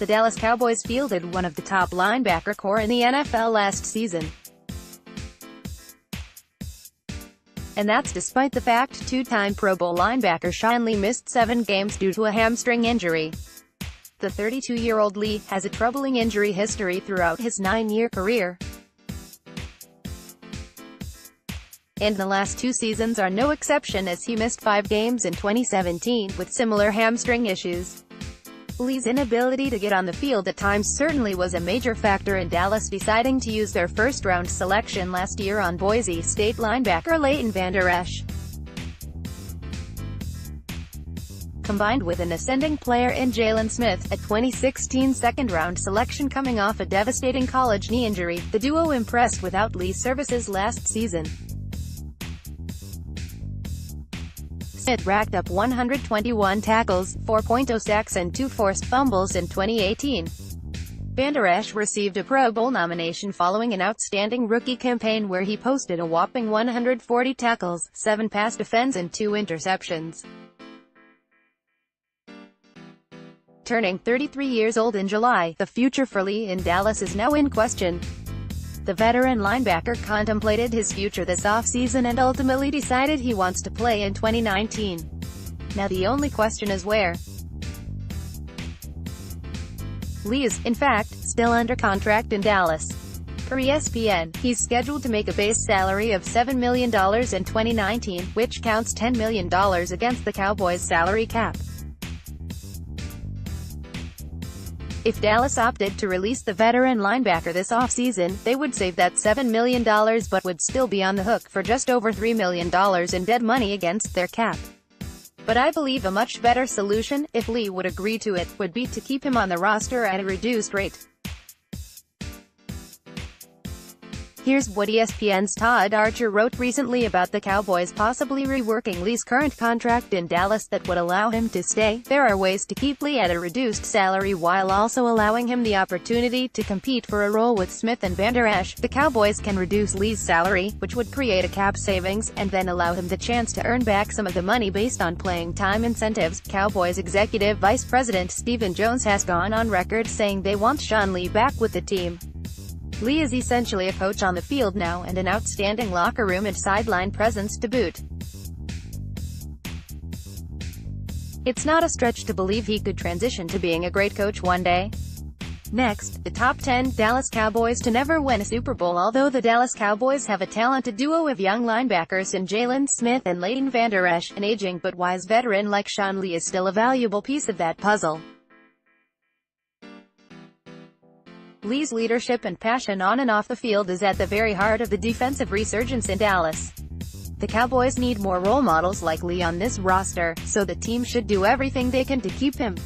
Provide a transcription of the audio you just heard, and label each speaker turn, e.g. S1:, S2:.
S1: The Dallas Cowboys fielded one of the top linebacker core in the NFL last season. And that's despite the fact two-time Pro Bowl linebacker Sean Lee missed 7 games due to a hamstring injury. The 32-year-old Lee has a troubling injury history throughout his 9-year career. And the last 2 seasons are no exception, as he missed 5 games in 2017, with similar hamstring issues. Lee's inability to get on the field at times certainly was a major factor in Dallas deciding to use their first-round selection last year on Boise State linebacker Leighton Vander Esch. Combined with an ascending player in Jalen Smith, a 2016 second-round selection coming off a devastating college knee injury, the duo impressed without Lee's services last season. Smith racked up 121 tackles, 4.0 sacks and 2 forced fumbles in 2018. Vander Esch received a Pro Bowl nomination following an outstanding rookie campaign where he posted a whopping 140 tackles, 7 pass defense and 2 interceptions. Turning 33 years old in July, the future for Lee in Dallas is now in question. The veteran linebacker contemplated his future this offseason and ultimately decided he wants to play in 2019. Now the only question is where. Lee is, in fact, still under contract in Dallas. Per ESPN, he's scheduled to make a base salary of $7 million in 2019, which counts $10 million against the Cowboys' salary cap. If Dallas opted to release the veteran linebacker this offseason, they would save that $7 million but would still be on the hook for just over $3 million in dead money against their cap. But I believe a much better solution, if Lee would agree to it, would be to keep him on the roster at a reduced rate. Here's what ESPN's Todd Archer wrote recently about the Cowboys possibly reworking Lee's current contract in Dallas that would allow him to stay. There are ways to keep Lee at a reduced salary while also allowing him the opportunity to compete for a role with Smith and Vander Esch. The Cowboys can reduce Lee's salary, which would create a cap savings, and then allow him the chance to earn back some of the money based on playing time incentives. Cowboys Executive Vice President Stephen Jones has gone on record saying they want Sean Lee back with the team. Lee is essentially a coach on the field now and an outstanding locker room and sideline presence to boot. It's not a stretch to believe he could transition to being a great coach one day. Next, the top 10 Dallas Cowboys to never win a Super Bowl. Although the Dallas Cowboys have a talented duo of young linebackers in Jalen Smith and Leighton Vander Esch, an aging but wise veteran like Sean Lee is still a valuable piece of that puzzle. Lee's leadership and passion on and off the field is at the very heart of the defensive resurgence in Dallas. The Cowboys need more role models like Lee on this roster, so the team should do everything they can to keep him.